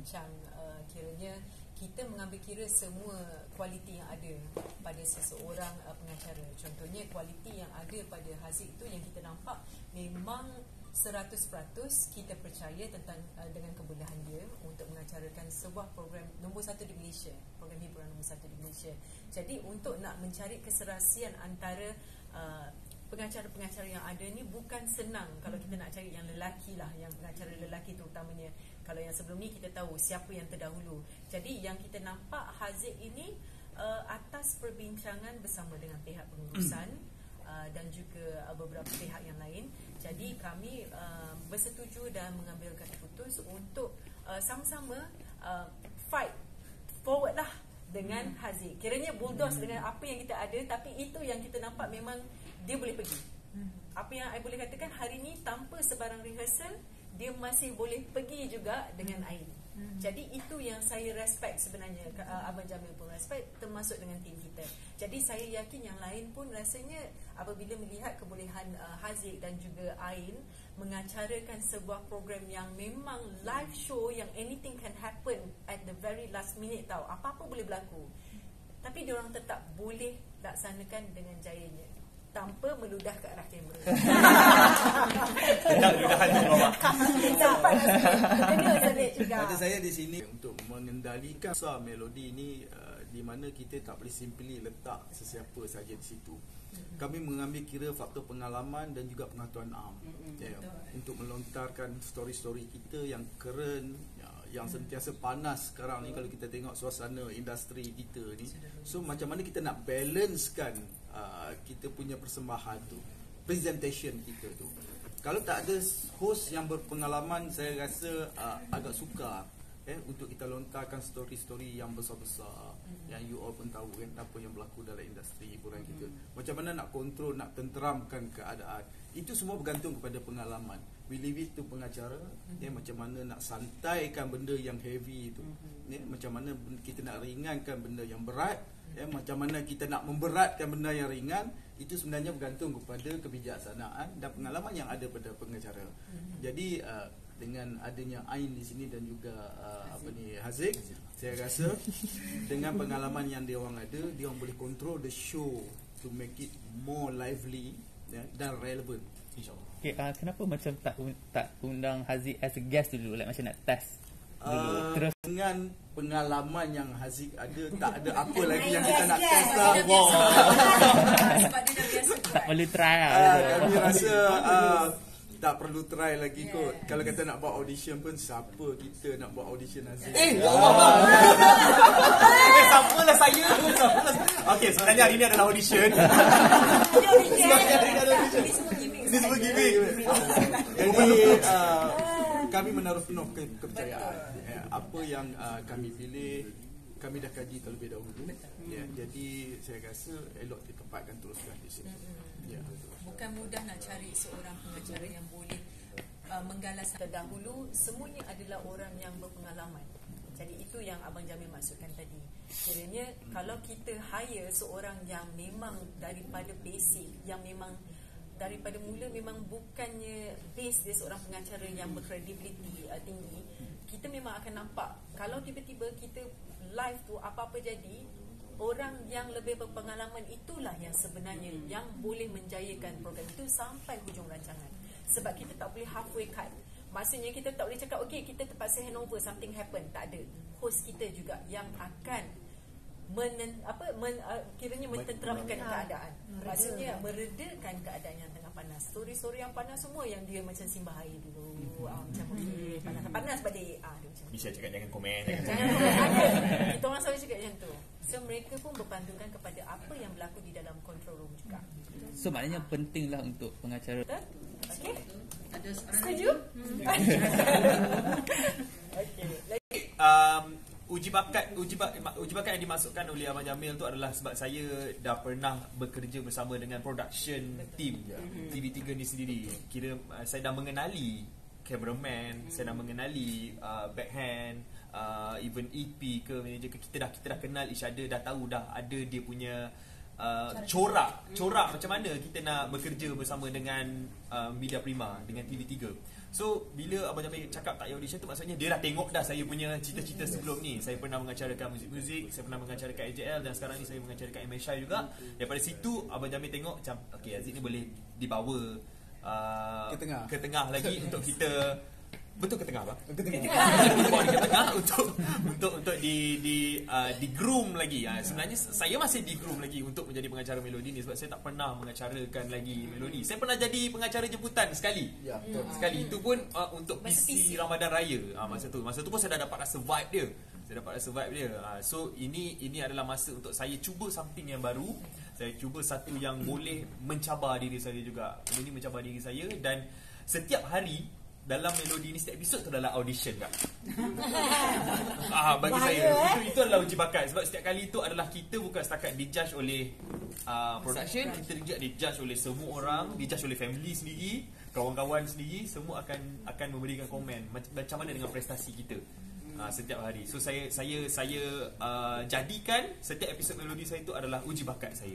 bincang, kiranya kita mengambil kira semua kualiti yang ada pada seseorang pengacara. Contohnya kualiti yang ada pada Haziq itu yang kita nampak memang 100% kita percaya tentang dengan kebolehan dia untuk mengacarakan sebuah program nombor 1 di Malaysia, program hiburan nombor 1 di Malaysia. Jadi untuk nak mencari keserasian antara pengacara-pengacara yang ada ni bukan senang. Kalau kita nak cari yang lelaki lah, yang pengacara lelaki terutamanya. Kalau yang sebelum ni kita tahu siapa yang terdahulu. Jadi yang kita nampak Haziq ini atas perbincangan bersama dengan pihak pengurusan dan juga beberapa pihak yang lain. Jadi kami bersetuju dan mengambil keputusan untuk sama-sama fight forward lah dengan Haziq. Kiranya bulldoze dengan apa yang kita ada, tapi itu yang kita nampak memang dia boleh pergi. Apa yang saya boleh katakan hari ni tanpa sebarang rehearsal, dia masih boleh pergi juga dengan Ain. Jadi itu yang saya respect sebenarnya. Abang Jamil pun respect, termasuk dengan tim kita. Jadi saya yakin yang lain pun rasanya apabila melihat kebolehan Haziq dan juga Ain mengacarakan sebuah program yang memang live show, yang anything can happen at the very last minute tau. Apa-apa boleh berlaku. Tapi diorang tetap boleh laksanakan dengan jayanya tanpa meludah ke arah kamera. Tidak ludahan di bawah. Pada saya di sini untuk mengendalikan besar melodi ini, di mana kita tak boleh simply letak sesiapa saja di situ. Kami mengambil kira faktor pengalaman dan juga pengetahuan am, untuk melontarkan story-story kita yang keren, yang sentiasa panas sekarang ni. Kalau kita tengok suasana industri kita ni, so macam mana kita nak balancekan kita punya persembahan tu, presentation kita tu. Kalau tak ada host yang berpengalaman, saya rasa agak sukar untuk kita lontarkan story-story yang besar-besar, yang you all pun tahu kan apa yang berlaku dalam industri hiburan kita. Macam mana nak kontrol, nak tenteramkan keadaan, itu semua bergantung kepada pengalaman. We leave it to pengacara, macam mana nak santaikan benda yang heavy itu, macam mana kita nak ringankan benda yang berat, macam mana kita nak memberatkan benda yang ringan. Itu sebenarnya bergantung kepada kebijaksanaan dan pengalaman yang ada pada pengacara. Jadi dengan adanya Ain di sini dan juga Haziq, saya rasa dengan pengalaman yang dia orang ada, dia orang boleh control the show to make it more lively dan relevant, insyaAllah. Okay, kenapa macam tak undang Haziq as a guest dulu, like macam nak test dulu terus? Dengan pengalaman yang Haziq ada, tak ada apa lagi yang kita nak test lah. Sebab dia dah biasa. Tak perlu try lah. Kami rasa tak perlu try lagi kot. Kalau kata nak buat audition pun, siapa kita nak buat audition Haziq? Siapalah saya. Okey, sebenarnya hari ni adalah audition. Ini semua gimmick. Jadi kami menaruh penuh kepercayaan. Apa yang kami pilih, kami dah kaji terlebih dahulu. Jadi saya rasa elok ditempatkan teruskan di sini. Bukan mudah nak cari seorang pengacara yang boleh menggalas terdahulu. Semuanya adalah orang yang berpengalaman. Jadi itu yang Abang Jamil maksudkan tadi. Kiranya kalau kita hire seorang yang memang daripada basic, yang memang daripada mula memang bukannya base dia seorang pengacara yang berkredibiliti tinggi, kita memang akan nampak kalau tiba-tiba kita live tu apa-apa jadi, orang yang lebih berpengalaman itulah yang sebenarnya yang boleh menjayakan program itu sampai hujung rancangan. Sebab kita tak boleh halfway cut. Maksudnya kita tak boleh cakap okey kita terpaksa handover, something happen. Tak ada. Host kita juga yang akan kiranya mententeramkan keadaan. Maksudnya meredakan keadaan yang tengah panas. Story-story yang panas semua yang dia macam simbah air dulu. Macam okey, panas balik. Dia macam Bisa cakap jangan komen. Jangan komen. Kita orang selalu cakap macam tu. So mereka pun berpandukan kepada apa yang berlaku di dalam control room juga. So maknanya pentinglah untuk pengacara. Okey. Setuju? Okey. Uji bakat yang dimasukkan oleh Abang Jamil tu adalah sebab saya dah pernah bekerja bersama dengan production team TV3 ni sendiri. Kira saya dah mengenali cameraman, saya dah mengenali backhand, even EP ke manager ke, kita dah kenal each other, dah tahu dah ada dia punya corak macam mana kita nak bekerja bersama dengan Media Prima, dengan TV3. So bila Abang Jamil cakap tak payah audition tu, maksudnya dia dah tengok dah saya punya cita-cita sebelum ni. Saya pernah mengacarakan muzik-muzik, saya pernah mengacarakan AJL, dan sekarang ni saya mengacarakan MSI juga. Daripada situ Abang Jamil tengok macam okey, Aziz ni boleh dibawa ke tengah lagi untuk kita. Betul ke tengah, Bang? Ke tengah. Ke tengah untuk di groom lagi. Sebenarnya saya masih di groom lagi untuk menjadi pengacara melodi ni, sebab saya tak pernah mengacarakan lagi melodi. Saya pernah jadi pengacara jemputan sekali. Ya, betul. Sekali itu pun untuk PC Ramadan Raya. Masa tu pun saya dah dapat rasa vibe dia. So ini adalah masa untuk saya cuba something yang baru. Saya cuba satu yang boleh mencabar diri saya juga. Ini mencabar diri saya, dan setiap hari dalam melodi ni, setiap episod tu adalah audition, Kak. Bagi saya itu adalah uji bakat. Sebab setiap kali itu adalah kita bukan setakat dijudge oleh production, kita juga dijudge oleh semua orang, dijudge oleh family sendiri, kawan-kawan sendiri. Semua akan memberikan komen macam mana dengan prestasi kita setiap hari. So saya jadikan setiap episod melodi saya itu adalah uji bakat saya.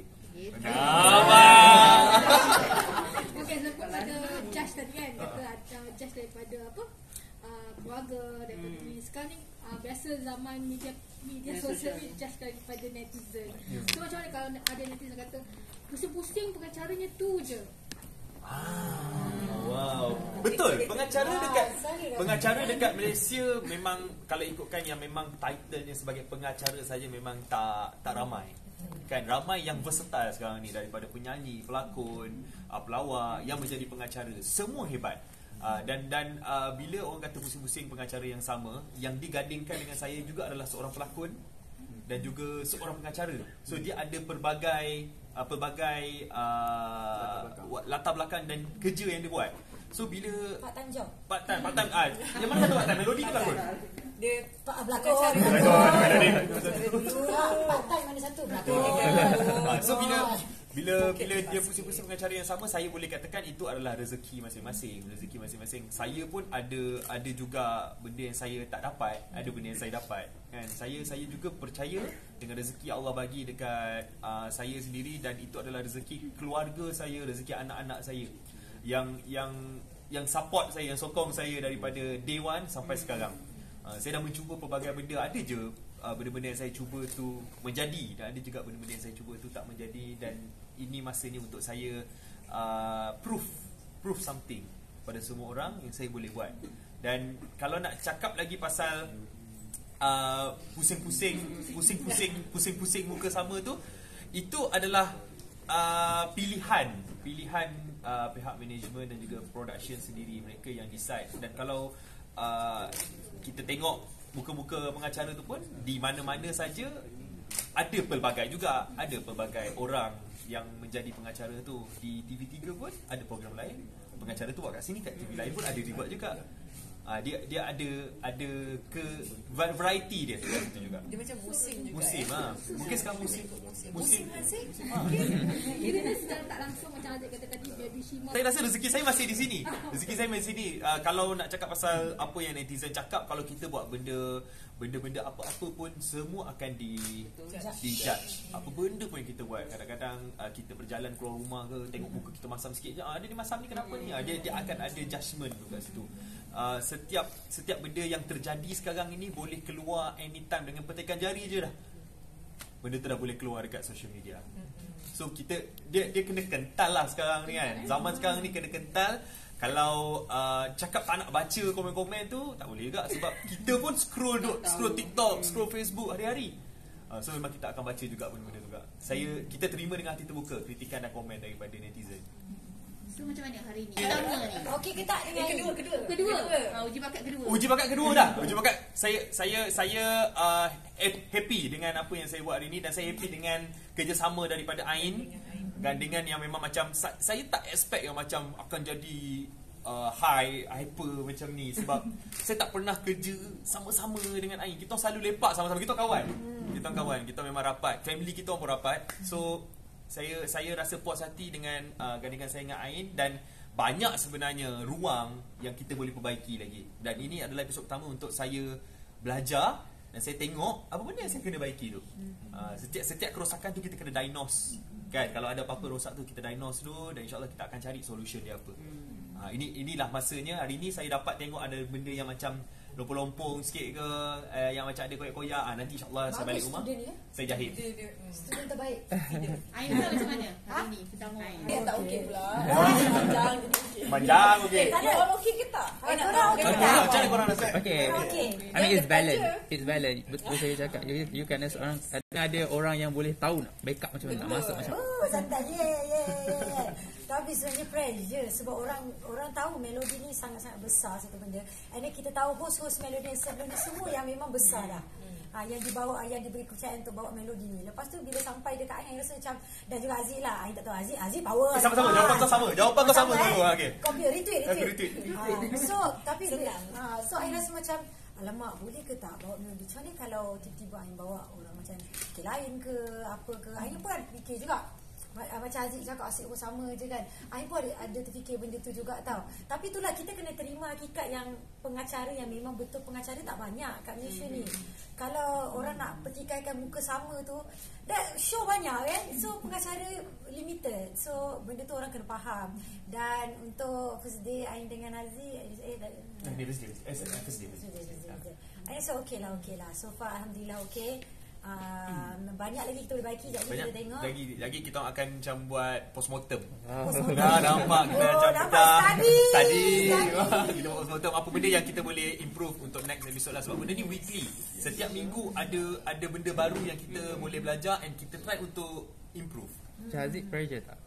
Okay, sebab ada judge tadi kan, kata judge daripada keluarga, daripada ni. Sekarang ni biasa zaman media sosial ni judge daripada netizen. So macam mana kalau ada netizen kata pusing-pusing pengacaranya tu je? Wow, betul. Pengacara dekat Malaysia memang, kalau ikutkan yang memang titlenya sebagai pengacara saja, memang tak ramai. Kan ramai yang versatile sekarang ni, daripada penyanyi, pelakon, pelawak yang menjadi pengacara. Semua hebat. Dan bila orang kata pusing-pusing pengacara yang sama, yang digadingkan dengan saya juga adalah seorang pelakon dan juga seorang pengacara. So dia ada pelbagai latar belakang dan kerja yang dia buat. So bila part-time job. Yang mana satu part-time? Melodi ke pelakon? Dia pelakon. Part-time mana satu? So bila dia pusing-pusing pengacara yang sama, saya boleh katakan itu adalah rezeki masing-masing. Saya pun ada juga benda yang saya tak dapat, ada benda yang saya dapat. Kan saya juga percaya dengan rezeki Allah bagi dekat saya sendiri, dan itu adalah rezeki keluarga saya, rezeki anak-anak saya yang support saya, yang sokong saya daripada day one sampai sekarang. Saya dah mencuba pelbagai benda. Ada je benda-benda yang saya cuba tu menjadi, dan ada juga benda-benda yang saya cuba tu tak menjadi. Dan ini masanya untuk saya proof something pada semua orang yang saya boleh buat. Dan kalau nak cakap lagi pasal pusing-pusing muka sama tu, itu adalah pilihan pihak management dan juga production sendiri, mereka yang decide. Dan kalau kita tengok muka-muka pengacara tu pun di mana-mana saja ada pelbagai orang yang menjadi pengacara tu. Di TV3 pun ada program lain, pengacara tu buat kat sini, kat TV lain pun ada dibuat juga. Dia ada ke variety dia tu juga. Dia macam musim juga. Mungkin sekarang musim. Kira secara tak langsung macam Aziz kata tadi, Baby Shima. Saya rasa rezeki saya masih di sini. Kalau nak cakap pasal apa yang netizen cakap, kalau kita buat benda-benda apa-apa pun, semua akan di-judge. Apa benda pun yang kita buat. Kadang-kadang kita berjalan keluar rumah ke, tengok muka kita masam sikit je, dia ni masam ni kenapa ni? Dia akan ada judgement tu kat situ. Setiap benda yang terjadi sekarang ini boleh keluar anytime dengan petikan jari je dah. Benda tu dah boleh keluar dekat social media. So dia kena kental lah sekarang ni kan. Zaman sekarang ni kena kental. Kalau cakap tak nak baca komen-komen tu, tak boleh juga. Sebab kita pun scroll TikTok, scroll Facebook hari-hari. So memang kita akan baca juga benda-benda juga. Kita terima dengan hati terbuka kritikan dan komen daripada netizen. So macam mana hari ni? Pertama ni. Okey ke tak dengan kedua. Uji bakat kedua. Uji bakat kedua dah. Uji bakat saya happy dengan apa yang saya buat hari ni, dan saya happy dengan kerjasama daripada Ain, dan dengan yang memang macam saya tak expect yang macam akan jadi hyper macam ni, sebab saya tak pernah kerja sama-sama dengan Ain. Kita selalu lepak sama-sama, kita kawan. Kita memang rapat. Family kita pun rapat. So saya rasa puas hati dengan gandingan saya dengan Ain, dan banyak sebenarnya ruang yang kita boleh perbaiki lagi. Dan ini adalah episod pertama untuk saya belajar, dan saya tengok apa benda yang saya kena baiki tu. Setiap kerosakan tu kita kena diagnose. Kan, kalau ada apa-apa rosak tu kita diagnose dulu, dan insyaAllah kita akan cari solution dia apa. Inilah masanya. Hari ni saya dapat tengok ada benda yang macam lompong-lompong sikit ke, yang macam ada koyak-koyak. Nanti insyaAllah saya balik rumah, student ya? saya jahit. Student terbaik. Ain pula macam mana hari ni? Pertama Ain. Dia tak okey pula. Panjang okey. You all okey ke tak? Korang okey Macam tak? mana korang rasa? Okay. Okey. I mean it's valid. It's valid. Betul saya cakap. You kan ada orang yang boleh tahu nak backup macam mana, nak masuk macam mana. Oh, santai. Tapi sebenarnya pressure sebab orang tahu melodi ni sangat-sangat besar satu benda. And then kita tahu host-host melodi yang sebelum ni semua yang memang besar dah. Yang dibawa, yang diberi kepercayaan untuk bawa melodi ni. Lepas tu bila sampai dekat Ain rasa macam, dan juga Aziz lah. Ain tak tahu Aziz power. Sama-sama, jawapan kau sama. Jawapan kau sama dulu. Okey. Copy, retweet. So tapi Senang. so Ain rasa macam, alamak, boleh ke tak bawa melodi? Macam mana kalau tiba-tiba Ain bawa orang macam lain ke apa ke? Ain pun ada fikir juga. Macam Aziz cakap asyik pun sama je kan. Ain pun ada terfikir benda tu juga tau. Tapi itulah kita kena terima hakikat yang pengacara yang memang betul pengacara tak banyak kat Malaysia ni. Kalau orang nak pertikaikan muka sama tu, dah show banyak kan. So pengacara limited. So benda tu orang kena faham. Dan untuk first day Ain dengan Aziz First day. Ain rasa okey lah. So far Alhamdulillah okey. Banyak lagi kita boleh baiki. Sekejap lagi kita tengok. Lagi kita akan macam buat postmortem. Postmortem. Dah nampak kita macam nampak study. Kita buat postmortem apa benda yang kita boleh improve untuk next episode lah. Sebab benda ni weekly. Setiap minggu ada benda baru yang kita boleh belajar and kita try untuk improve. Haziq pressure tak?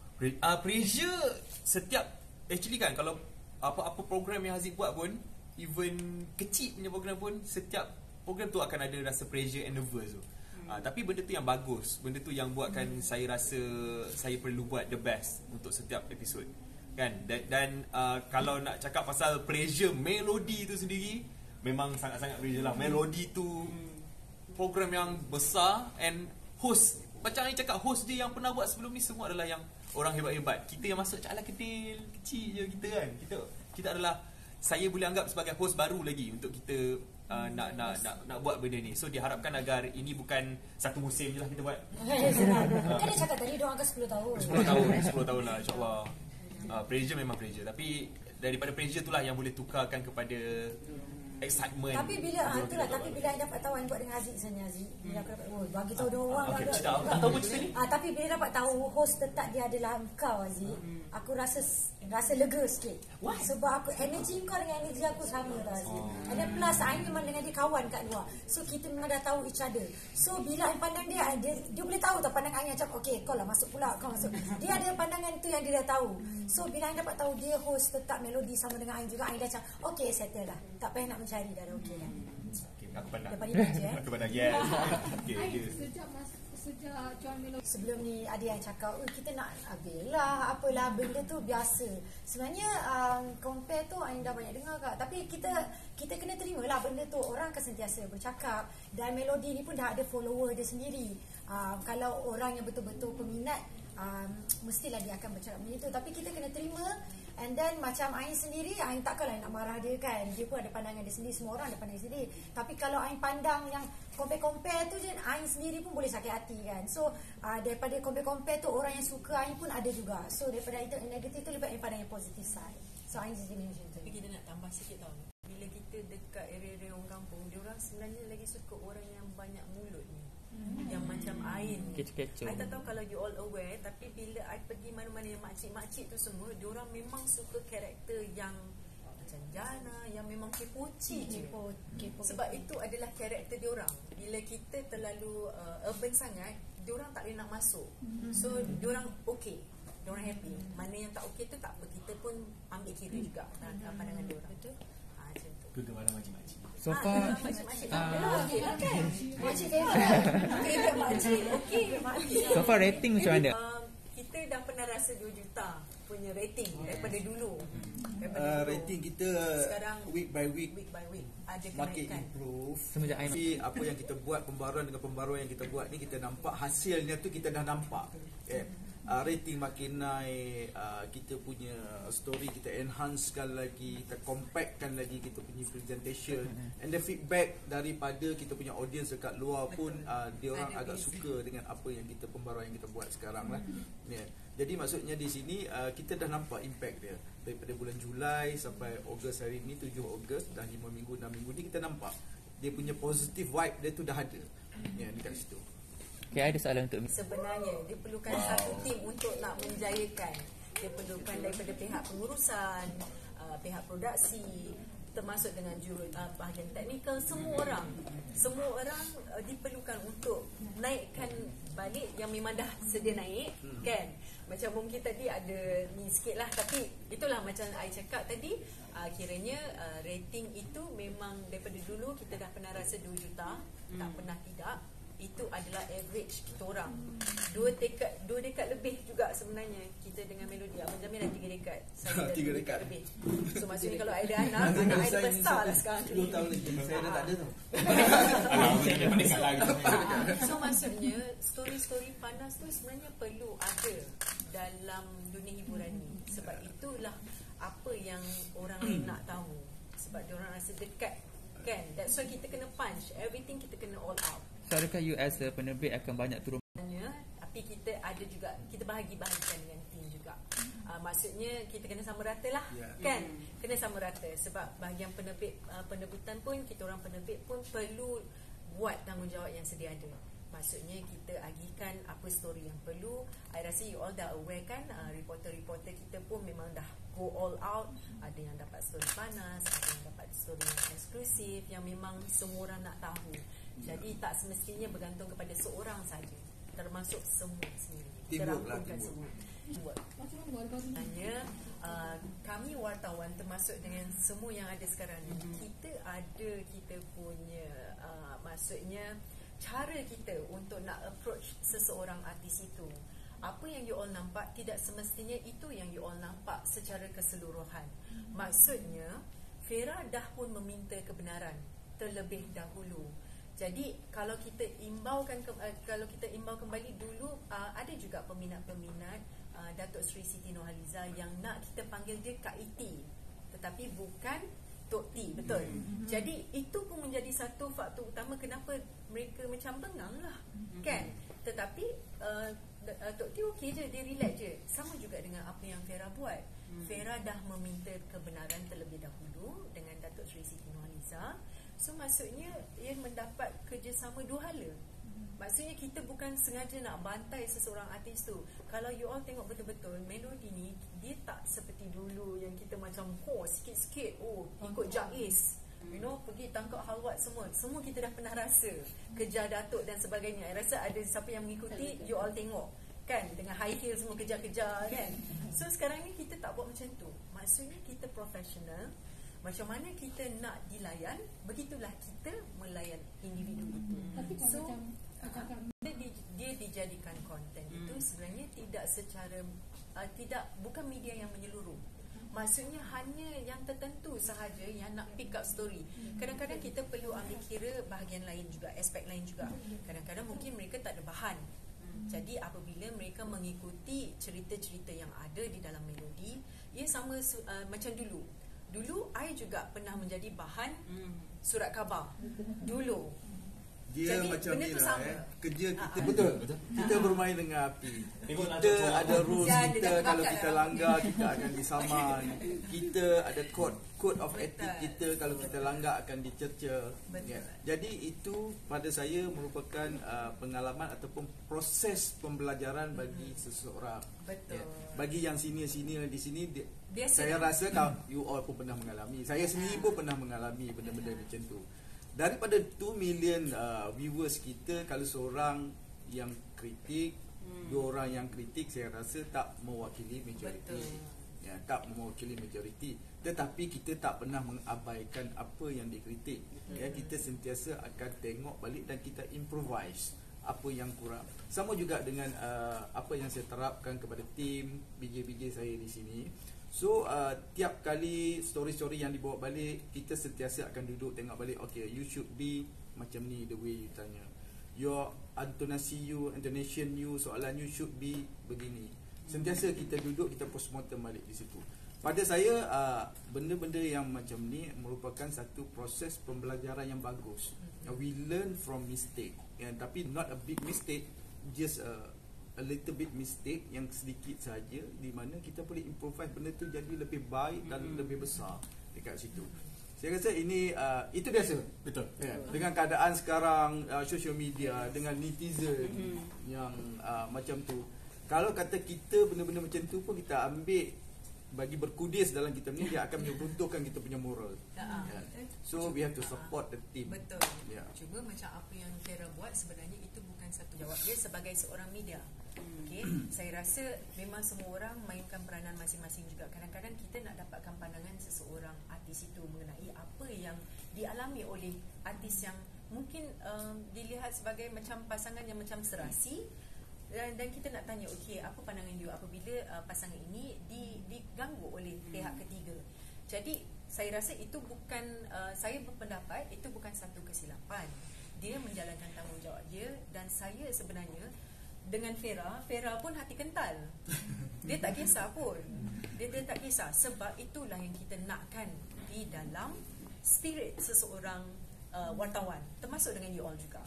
Pressure setiap actually kan, kalau apa-apa program yang Haziq buat pun, even kecil punya program pun, setiap program tu akan ada rasa pressure and nervous tu. Tapi benda tu yang bagus. Benda tu yang buatkan saya rasa saya perlu buat the best untuk setiap episod. Kan? Dan kalau nak cakap pasal pressure melodi tu sendiri, memang sangat-sangat pressure lah. Melodi tu program yang besar and host, macam yang cakap, host dia yang pernah buat sebelum ni semua adalah yang orang hebat-hebat. Kita yang masuk cakap kecil je kita kan. Kita adalah, saya boleh anggap sebagai host baru lagi untuk kita nak buat benda ni. So diharapkan agar ini bukan satu musim je lah kita buat. Kan dia cakap tadi dia akan 10 tahun. 10 tahun lah insyaAllah. Pressure memang pressure, tapi daripada pressure tu lah yang boleh tukarkan kepada excitement. Tapi bila tapi bila Ain dapat tahu Ain buat dengan Aziz sebenarnya Aziz. Bila aku dapat bagi tahu dia orang. Okay, tak tahu pun cerita ni. Tapi bila dapat tahu host tetap dia adalah engkau Aziz, aku rasa lega sikit. Sebab aku energy kau dengan energy aku sama tau Aziz. And then plus Ain memang dengan dia kawan kat luar. So kita memang dah tahu each other. So bila Ain pandang dia boleh tahu tau pandang Ain macam okey kau lah masuk pula kau masuk. Dia ada pandangan tu yang dia dah tahu. So bila Ain dapat tahu dia host tetap melodi sama dengan Ain juga, Ain dah macam okey settle dah. Tak payah nak mencari dah okey dah. Okay, aku pandang. Depan ni je Aku pandang. Yes. Okay. Sejak Joan Melody sebelum ni ada yang cakap kita nak apalah benda tu biasa. Sebenarnya compare tu Ain dah banyak dengar kak. Tapi kita kena terima lah benda tu. Orang akan sentiasa bercakap. Dan melodi ni pun dah ada follower dia sendiri. Kalau orang yang betul-betul peminat, mestilah dia akan bercakap macam itu. Tapi kita kena terima. And then macam Ain sendiri, Ain takkanlah nak marah dia kan. Dia pun ada pandangan dia sendiri. Semua orang ada pandangan dia sendiri. Tapi kalau Ain pandang yang compare tu je, Ain sendiri pun boleh sakit hati kan. So daripada compare tu, orang yang suka Ain pun ada juga. So daripada itu yang negatif tu, lebih Ain pandang yang positif side. So Ain sendiri macam tu. Tapi kita nak tambah sikit tau. Bila kita dekat area-area orang kampung, diorang sebenarnya lagi suka orang yang banyak mulut ni. Yang macam Ain ni. Kecoh-kecoh. I tak tahu kalau you all aware, tapi bila I pergi mana-mana yang makcik-makcik tu semua, diorang memang suka karakter yang macam Jana, yang memang kepoci je. Sebab itu adalah karakter diorang. Bila kita terlalu urban sangat, diorang tak boleh nak masuk. So diorang okey, diorang happy. Mana yang tak okey tu tak apa, kita pun ambil kira juga dalam pandangan diorang. Betul? Macam tu. Kegemaran makcik-makcik. So far Makcik-makcik okey lah kan. Makcik favorite Makcik okey. so far rating macam mana? Kita dah pernah rasa 2 juta punya rating daripada dulu. Rating kita Sekarang week by week week by week ada makin kenaikan. improve. Semenjak Ain Tapi apa yang kita buat, pembaruan dengan pembaruan yang kita buat ni, kita nampak hasilnya tu, kita dah nampak. Rating makin naik, kita punya story kita enhancekan lagi, kita compactkan lagi kita punya presentation, and the feedback daripada kita punya audience dekat luar pun dia orang agak suka dengan apa yang kita pembaruan yang kita buat sekarang lah. Jadi maksudnya di sini kita dah nampak impact dia daripada bulan Julai sampai Ogos hari ni, 7 Ogos, dah 5 minggu 6 minggu ni kita nampak dia punya positive vibe dia tu dah ada. Ya, dekat situ. Okay, ada soalan untuk Sebenarnya dia perlukan satu tim untuk nak menjayakan. Dia perlukan daripada pihak pengurusan, pihak produksi, termasuk dengan bahagian teknikal, semua orang diperlukan untuk naikkan balik yang memang dah sedia naik, kan. Macam mungkin tadi ada ni sikit lah, tapi itulah macam I cakap tadi, kiranya rating itu memang daripada dulu kita dah pernah rasa 2 juta, tak pernah tidak. Itu adalah average kita orang. 2 dekad lebih juga sebenarnya kita dengan Melody. Abang Jamil dah 3 dekad, saya dah 3 dekad lebih. So maksudnya kalau ada anak I besar lah sekarang 10 tahun lagi. Saya dah tak ada tau. So maksudnya story-story panas tu sebenarnya perlu ada dalam dunia hiburan ni. Sebab itulah apa yang orang lain nak tahu. Sebab diorang rasa dekat, kan. That's why kita kena punch. Everything kita kena all out. So adakah you as a penerbit akan banyak turun? Tapi kita ada juga, kita bahagi-bahagikan dengan tim juga. Maksudnya kita kena sama rata lah, kan. Kena sama rata. Sebab bahagian penerbitan pun, kita orang penerbit pun perlu buat tanggungjawab yang sedia ada. Maksudnya kita agihkan apa story yang perlu. I rasa you all dah aware kan, reporter-reporter kita pun memang dah go all out. Ada yang dapat story panas, ada yang dapat story yang eksklusif, yang memang semua orang nak tahu. Jadi tak semestinya bergantung kepada seorang saja, termasuk semua sendiri. Kita rangkumkan semua. Sebenarnya kami wartawan, termasuk dengan semua yang ada sekarang ni, kita punya maksudnya cara kita untuk nak approach seseorang artis itu. Apa yang you all nampak tidak semestinya itu yang you all nampak secara keseluruhan. Maksudnya Fera dah pun meminta kebenaran terlebih dahulu. Jadi kalau kita imbau kembali dulu, ada juga peminat-peminat Datuk Seri Siti Nurhaliza yang nak kita panggil dia Kak Iti, tetapi bukan Tok T, betul. Jadi itu pun menjadi satu faktor utama kenapa mereka macam bengang lah, kan. Tetapi Tok T okey je, dia relax je. Sama juga dengan apa yang Fera buat. Fera dah meminta kebenaran terlebih dahulu dengan Datuk Seri Siti Nurhaliza. So maksudnya ia mendapat kerjasama dua hala. Maksudnya kita bukan sengaja nak bantai seseorang artis tu. Kalau you all tengok betul-betul, Melody ni dia tak seperti dulu yang kita macam sikit-sikit ikut Jais, you know, pergi tangkap halwat semua kita dah pernah rasa, kejar Datuk dan sebagainya. I rasa ada siapa yang mengikuti, you all tengok kan, dengan high heel semua kejar-kejar kan. So sekarang ni kita tak buat macam tu. Maksudnya kita profesional. Macam mana kita nak dilayan, begitulah kita melayan individu itu. Tapi so macam dia dijadikan konten itu sebenarnya tidak secara bukan media yang menyeluruh. Maksudnya hanya yang tertentu sahaja yang nak pick up story. Kadang-kadang kita perlu ambil kira bahagian lain juga, aspek lain juga. Kadang-kadang mungkin mereka tak ada bahan. Jadi apabila mereka mengikuti cerita-cerita yang ada di dalam Melody, ia sama macam dulu. Dulu I juga pernah menjadi bahan surat khabar. Dulu. Dia jadi, macam ni lah kerja kita betul. Kita bermain dengan api. Kita ada rules kita, kalau kita langgar kita akan disaman. Kita ada code of ethic kita, kalau kita langgar akan dicerca. Jadi itu pada saya merupakan pengalaman ataupun proses pembelajaran bagi seseorang. Betul. Bagi yang senior-senior di sini biasa saya rasa you all pun pernah mengalami. Saya sendiri pun pernah mengalami benda-benda macam tu. Daripada 2 million viewers kita, kalau seorang yang kritik, 2 orang yang kritik, saya rasa tak mewakili majoriti. Ya, tak mewakili majoriti. Tetapi kita tak pernah mengabaikan apa yang dikritik. Ya, kita sentiasa akan tengok balik dan kita improvise apa yang kurang. Sama juga dengan apa yang saya terapkan kepada tim BJ saya di sini. So tiap kali story-story yang dibawa balik, kita sentiasa akan duduk tengok balik. Okay, you should be macam ni the way you tanya. Your intonation you, soalan you should be begini. Sentiasa kita duduk, kita postmortem balik di situ. Pada saya benda-benda yang macam ni merupakan satu proses pembelajaran yang bagus. We learn from mistake. Tapi not a big mistake, just a little bit mistake yang sedikit saja, di mana kita boleh improvise benda tu jadi lebih baik dan lebih besar dekat situ. Saya rasa ini itu biasa. Betul. Ya, dengan keadaan sekarang social media, dengan netizen yang macam tu. Kalau kata kita benda-benda macam tu pun kita ambil bagi berkudis dalam kita ni, dia akan meruntuhkan kita punya moral. So we have to support the team. Betul. Cuma macam apa yang Vera buat, sebenarnya itu bukan satu jawab dia sebagai seorang media. Okay? Saya rasa memang semua orang mainkan peranan masing-masing juga. Kadang-kadang kita nak dapatkan pandangan seseorang artis itu mengenai apa yang dialami oleh artis yang mungkin dilihat sebagai macam pasangan yang macam serasi. Dan kita nak tanya, okey, apa pandangan you apabila pasangan ini diganggu oleh pihak ketiga. Jadi saya rasa itu bukan, saya berpendapat itu bukan satu kesilapan. Dia menjalankan tanggungjawab dia, dan saya sebenarnya dengan Vera pun hati kental. Dia tak kisah pun. Dia tak kisah, sebab itulah yang kita nakkan di dalam spirit seseorang wartawan, termasuk dengan you all juga.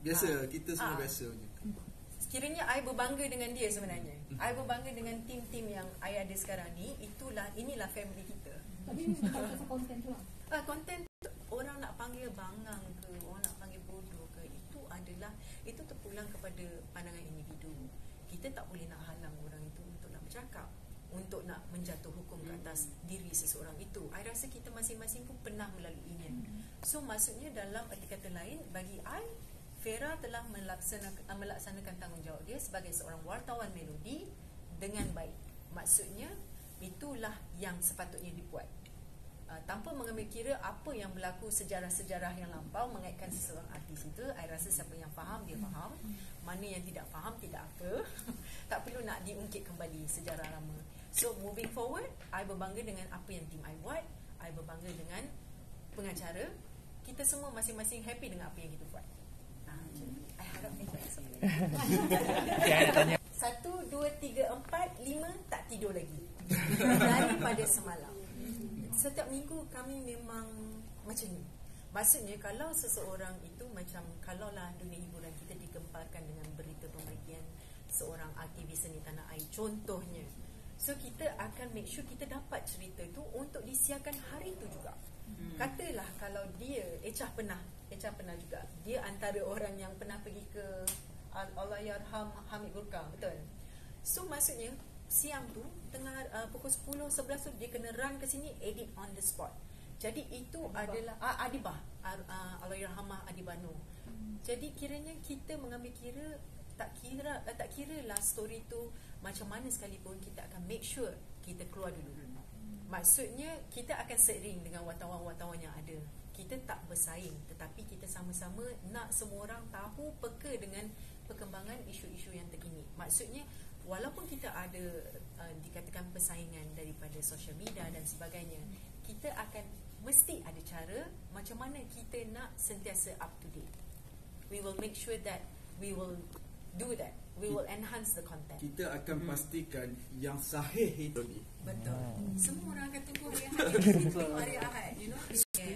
Biasa kita semua biasa je. Kiranya I berbangga dengan dia sebenarnya. I berbangga dengan tim-tim yang I ada sekarang ni. Inilah family kita. Tapi ni bukan pasal konten tu lah. Konten orang nak panggil bangang ke, orang nak panggil bodoh ke, itu terpulang kepada pandangan individu. Kita tak boleh nak halang orang itu untuk nak bercakap, untuk nak menjatuh hukum ke atas diri seseorang itu. I rasa kita masing-masing pun pernah melaluinya. So maksudnya dalam arti kata lain, bagi I, Vera telah melaksanakan tanggungjawab dia sebagai seorang wartawan melodi dengan baik. Maksudnya itulah yang sepatutnya dibuat, tanpa mengambil kira apa yang berlaku sejarah-sejarah yang lampau mengaitkan seseorang artis itu. I rasa siapa yang faham, dia faham. Mana yang tidak faham, tidak apa. Tak perlu nak diungkit kembali sejarah lama. So moving forward, I berbangga dengan apa yang tim I buat. I berbangga dengan pengacara. Kita semua masing-masing happy dengan apa yang kita buat. I harap tanya 1, 2, 3, 4, 5 tak tidur lagi daripada semalam. Setiap minggu kami memang macam ni. Maksudnya kalau seseorang itu macam, kalaulah dunia hiburan kita digemparkan dengan berita pematian seorang aktivis seni tanah air contohnya, so kita akan make sure kita dapat cerita itu untuk disiarkan hari itu juga. Katalah kalau dia Echah pernah juga, dia antara orang yang pernah pergi ke Allahyarham Hamid Gurkha, betul? So maksudnya siang tu tengah pukul 10, 11 tu dia kena run ke sini, edit on the spot. Jadi itu adalah Adibah, Allahyarhamah Adibah Nur. Jadi kiranya kita mengambil kira, tak kira lah story tu macam mana sekalipun, kita akan make sure kita keluar dulu. Maksudnya kita akan seiring dengan wartawan-wartawan yang ada. Kita tak bersaing, tetapi kita sama-sama nak semua orang tahu, peka dengan perkembangan isu-isu yang terkini. Maksudnya walaupun kita ada dikatakan persaingan daripada social media dan sebagainya, kita akan mesti ada cara macam mana kita nak sentiasa up to date. We will make sure that we will do that. We will enhance the content. Kita akan pastikan yang sahih itu. Betul. Semua orang akan tunggu hari Ahad, you know.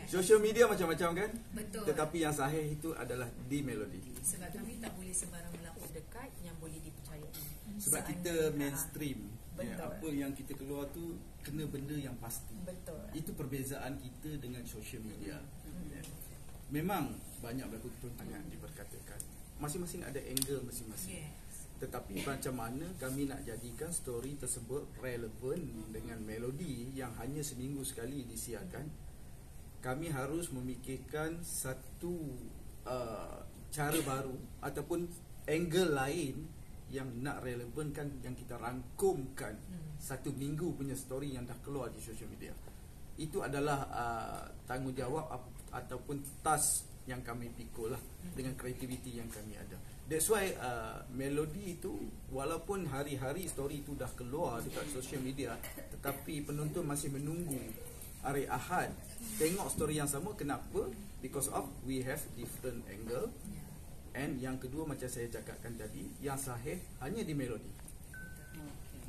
Social media macam-macam kan? Betul. Tetapi yang sahih itu adalah di Melody. Sebab kami tak boleh sembarang melapor dekat yang boleh dipercayai. Sebab kita mainstream. Apa yang kita keluar tu kena benda yang pasti. Betul. Itu perbezaan kita dengan social media. Memang banyak berlaku pertentangan diperkatakan. Masing-masing ada angle masing-masing. Tetapi macam mana kami nak jadikan story tersebut relevan dengan melodi yang hanya seminggu sekali disiarkan. Kami harus memikirkan satu cara baru ataupun angle lain yang nak relevankan, yang kita rangkumkan satu minggu punya story yang dah keluar di social media. Itu adalah tanggungjawab ataupun task yang kami pikul lah dengan kreativiti yang kami ada. That's why melodi itu walaupun hari-hari story itu dah keluar dekat social media, tetapi penonton masih menunggu hari Ahad tengok story yang sama. Kenapa? Because of we have different angle. And yang kedua macam saya cakapkan tadi, yang sahih hanya di melodi.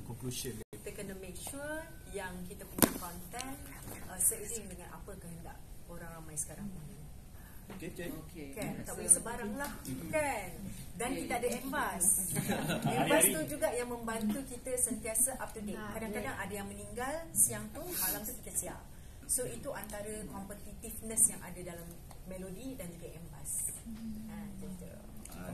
Conclusion. Kita kena make sure yang kita punya content seiring dengan apa kehendak orang ramai sekarang. Okay. Kan, tak boleh sebarang lah kan. Dan kita ada Embas. Embas tu juga yang membantu kita sentiasa up to date. Kadang-kadang ada yang meninggal siang tu, malam tu kita siap. So itu antara competitiveness yang ada dalam Melody dan juga Embas. Macam tu. Ah,